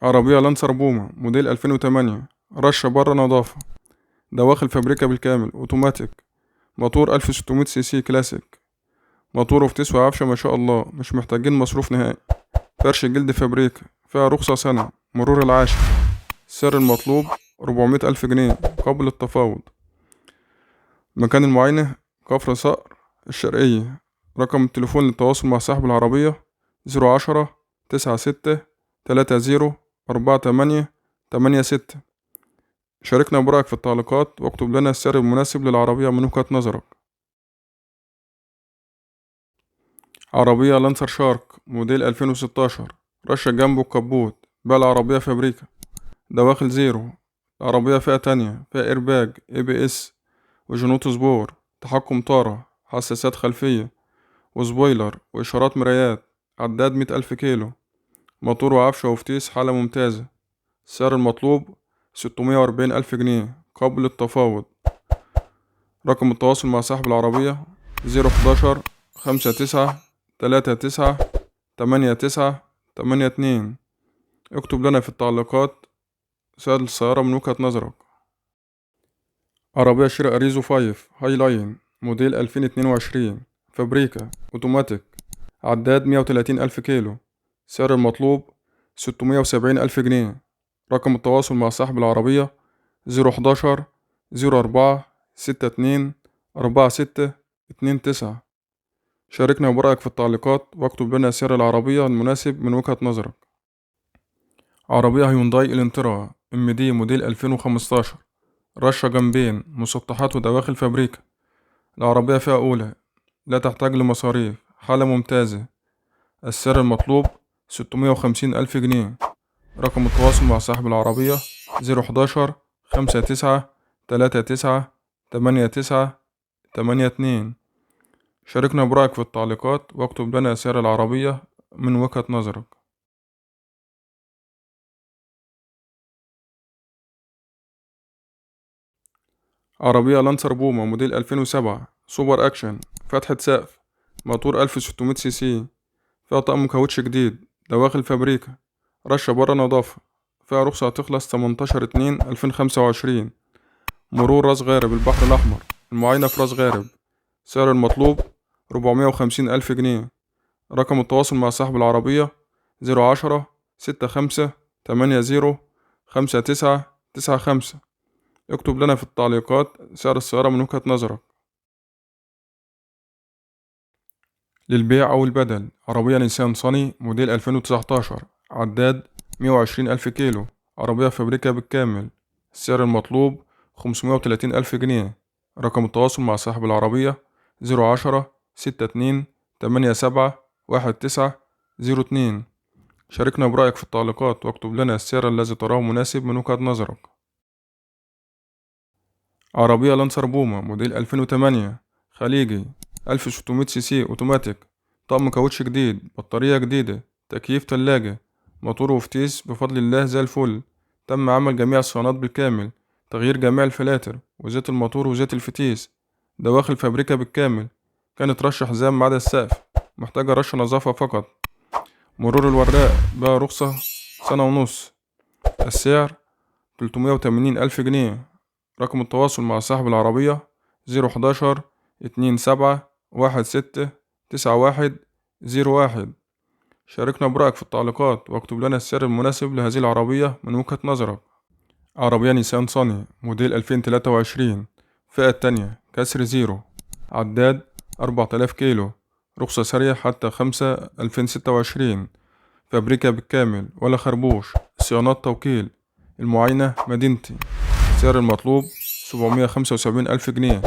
عربية لانسر بومة موديل 2008، رشة برا نظافة، دواخل فابريكا بالكامل، أوتوماتيك، موتور 1600 سي سي كلاسيك، موتور وفتيس وعفشة ما شاء الله، مش محتاجين مصروف نهائي، فرش جلد فابريكا، فيها رخصة سنة، مرور العاشر. السعر المطلوب 400,000 جنيه قبل التفاوض. مكان المعاينة كفر صقر الشرقية. رقم التليفون للتواصل مع صاحب العربية 010 96 30 48 86. شاركنا برأيك في التعليقات واكتب لنا السعر المناسب للعربية من وجهة نظرك. عربية لانسر شارك موديل 2016، رشة جنبه الكبوت، باقي العربية فابريكا، دواخل زيرو. العربية فئة تانية، فيها إيرباج ABS وجنوط سبور، تحكم طارة، حساسات خلفية وسبويلر وإشارات مرايات، عداد 100,000 كيلو، موتور وعفشة وفتيس حالة ممتازة. السعر المطلوب 640,000 جنيه قبل التفاوض. رقم التواصل مع صاحب العربية 011 59 39 89 82. اكتب لنا في التعليقات سعر السيارة من وجهة نظرك. عربية شير أريزو 5 هاي لاين موديل 2022، فابريكا، أوتوماتيك، عداد 130,000 كيلو. سعر المطلوب 670,000 جنيه. رقم التواصل مع صاحب العربية 011 04 62 46 29. شاركنا برأيك في التعليقات واكتب لنا سعر العربية المناسب من وجهة نظرك. عربية هيونداي الانترا MD موديل 2015، رشة جنبين، مسطحات ودواخل فابريكا. العربية فئة أولى، لا تحتاج لمصاريف، حالة ممتازة. السعر المطلوب 650,000 جنيه. رقم التواصل مع صاحب العربية 011 59 39 89 82. شاركنا برأيك في التعليقات واكتب لنا سعر العربية من وجهة نظرك. عربية لانسر بومة موديل 2007، سوبر أكشن، فتحة سقف، موتور 1600 سي سي، فيها طقم كاوتش جديد، دواخل فابريكا، رشة برا نظافة، فيها رخصة هتخلص 18/2/2025. مرور راس غارب البحر الأحمر، المعاينة في راس غارب. سعر المطلوب 450,000 جنيه. رقم التواصل مع صاحب العربية 010 65 80 59 95. اكتب لنا في التعليقات سعر السيارة من وجهة نظرك. للبيع أو البدل، عربية نيسان صني موديل 2019، عداد 120,000 كيلو، عربية فابريكا بالكامل. السعر المطلوب 530,000 جنيه. رقم التواصل مع صاحب العربية 010 62 87 19 02. شاركنا برأيك في التعليقات واكتب لنا السعر الذي تراه مناسب من وجهة نظرك. عربية لانسر بومة موديل 2008، خليجي، 1600 سي سي أوتوماتيك، طقم كاوتش جديد، بطارية جديدة، تكييف تلاجة، موتور وفتيس بفضل الله زي الفل. تم عمل جميع الصيانات بالكامل، تغيير جميع الفلاتر وزيت الموتور وزيت الفتيس، دواخل فابريكا بالكامل. كانت رش حزام ما عدا السقف، محتاجة رش نظافة فقط. مرور الوراق بقى رخصة سنة ونص. السعر 380,000 جنيه. رقم التواصل مع صاحب العربية 011 27 16 91 01. شاركنا برأيك في التعليقات واكتب لنا السعر المناسب لهذه العربية من وجهة نظرك. عربية نيسان صني موديل 2023، فئة تانية، كسر زيرو، عداد 4000 كيلو، رخصة سارية حتى 5/2026، فابريكا بالكامل ولا خربوش، صيانات توكيل، المعاينة مدينتي. السعر المطلوب 775,000 جنيه.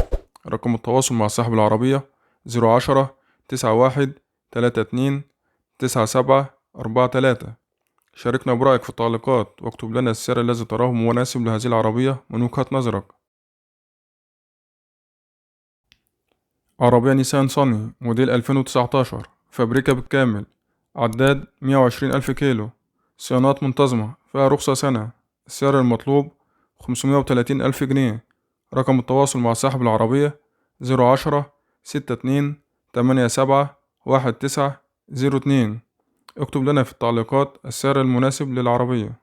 رقم التواصل مع صاحب العربية 010 91 32 97 43. شاركنا برأيك في التعليقات واكتب لنا السعر الذي تراه مناسب لهذه العربية من وجهة نظرك. عربية نيسان صني موديل 2019، فابريكا بالكامل، عداد 120,000 كيلو، صيانات منتظمة، فيها رخصة سنة. السعر المطلوب 530,000 جنيه. رقم التواصل مع صاحب العربية 010 62 87 19 02. اكتب لنا في التعليقات السعر المناسب للعربية.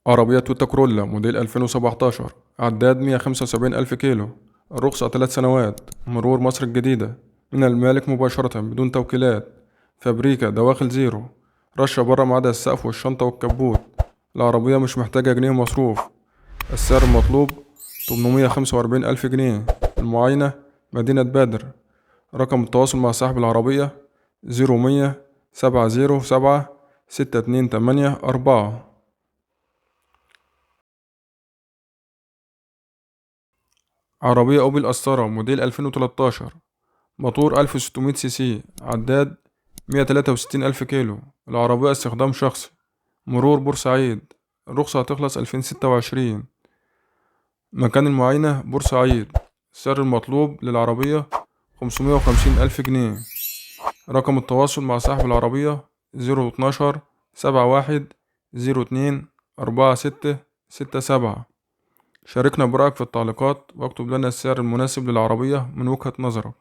عربية تويوتا كرولا موديل 2017، عداد 175 ألف كيلو، الرخصة 3 سنوات، مرور مصر الجديدة، من المالك مباشرة بدون توكيلات، فابريكا دواخل زيرو، رشة برا ما عدا السقف والشنطة والكبوت. العربية مش محتاجة جنيه مصروف. السعر المطلوب 845 ألف جنيه. المعاينة مدينة بدر. رقم التواصل مع صاحب العربية 0100 707 628 4. عربية أوبل أسترا موديل 2013، موتور 1600 سي سي، عداد 163 ألف كيلو. العربية استخدام شخصي، مرور بورسعيد، الرخصة هتخلص 2026. مكان المعاينة بورسعيد. السعر المطلوب للعربية 550 ألف جنيه. رقم التواصل مع صاحب العربية 012 71 02 46 67. شاركنا برأيك في التعليقات واكتب لنا السعر المناسب للعربية من وجهة نظرك.